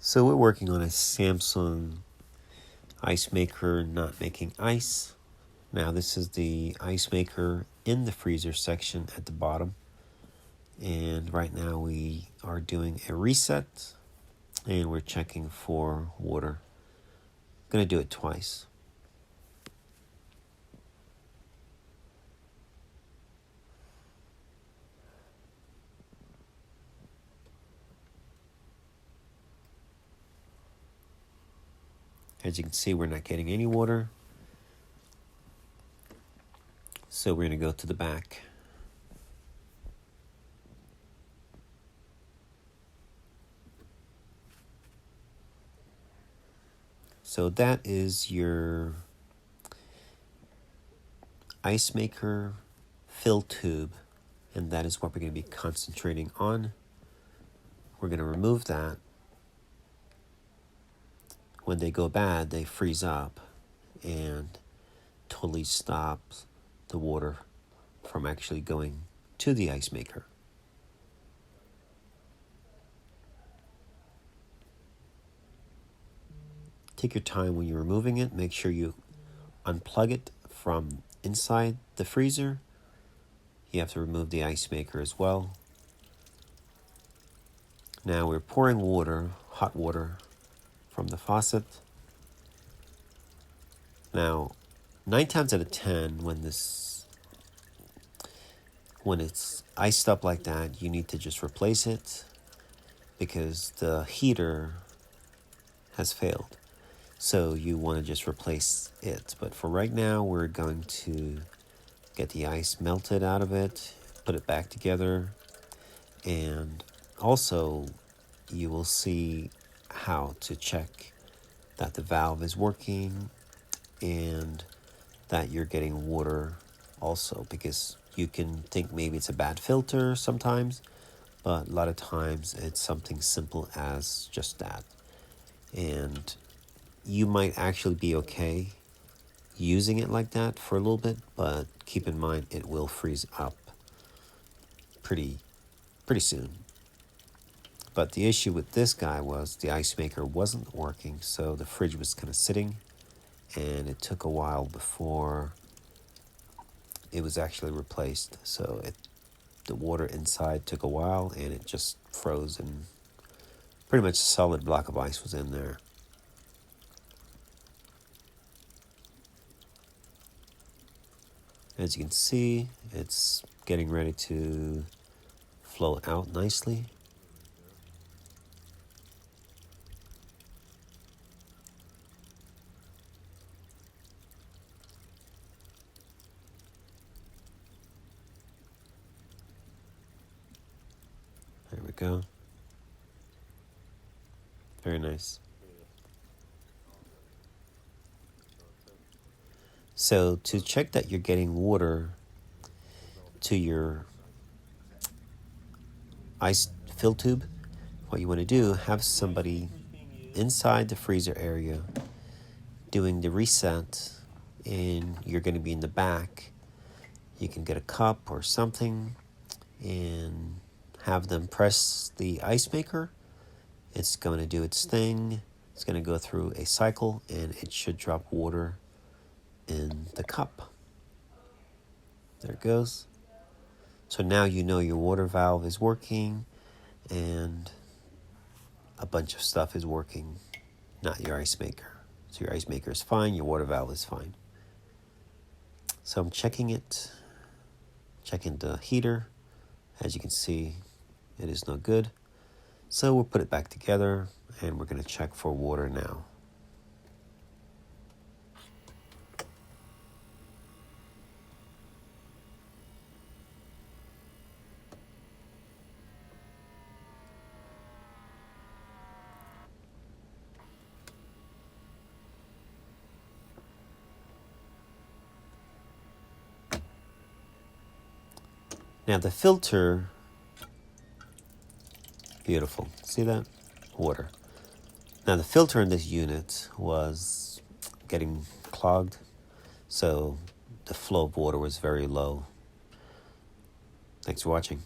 So we're working on a Samsung Icemaker not making ice. Now this is the Icemaker in the freezer section at the bottom. And right now we are doing a reset and we're checking for water. I'm going to do it twice. As you can see, we're not getting any water. So we're going to go to the back. So that is your Icemaker fill tube, and that is what we're going to be concentrating on. We're going to remove that. When they go bad, they freeze up and totally stops the water from actually going to the Icemaker. Take your time when you're removing it. Make sure you unplug it from inside the freezer. You have to remove the Icemaker as well. Now we're pouring water, hot water, from the faucet. Now, 9 times out of 10, when it's iced up like that, you need to just replace it because the heater has failed. So you want to just replace it. But for right now, we're going to get the ice melted out of it, put it back together, and also you will see how to check that the valve is working and that you're getting water also, because you can think maybe it's a bad filter sometimes, but a lot of times it's something simple as just that. And you might actually be okay using it like that for a little bit, but keep in mind it will freeze up pretty soon. But the issue with this guy was the Icemaker wasn't working, so the fridge was kind of sitting, and it took a while before it was actually replaced. So the water inside took a while, and it just froze, and pretty much a solid block of ice was in there. As you can see, it's getting ready to flow out nicely. There we go. Very nice. So to check that you're getting water to your ice fill tube, what you want to do, have somebody inside the freezer area doing the reset, and you're going to be in the back. You can get a cup or something and have them press the Icemaker. It's going to do its thing. It's going to go through a cycle, and it should drop water in the cup. There it goes. So now you know your water valve is working and a bunch of stuff is working, not your Icemaker. So your Icemaker is fine, your water valve is fine. So I'm checking it, checking the heater. As you can see, it is no good. So we'll put it back together and we're going to check for water now. Now the filter, beautiful, see that? Water. Now the filter in this unit was getting clogged, so the flow of water was very low. Thanks for watching.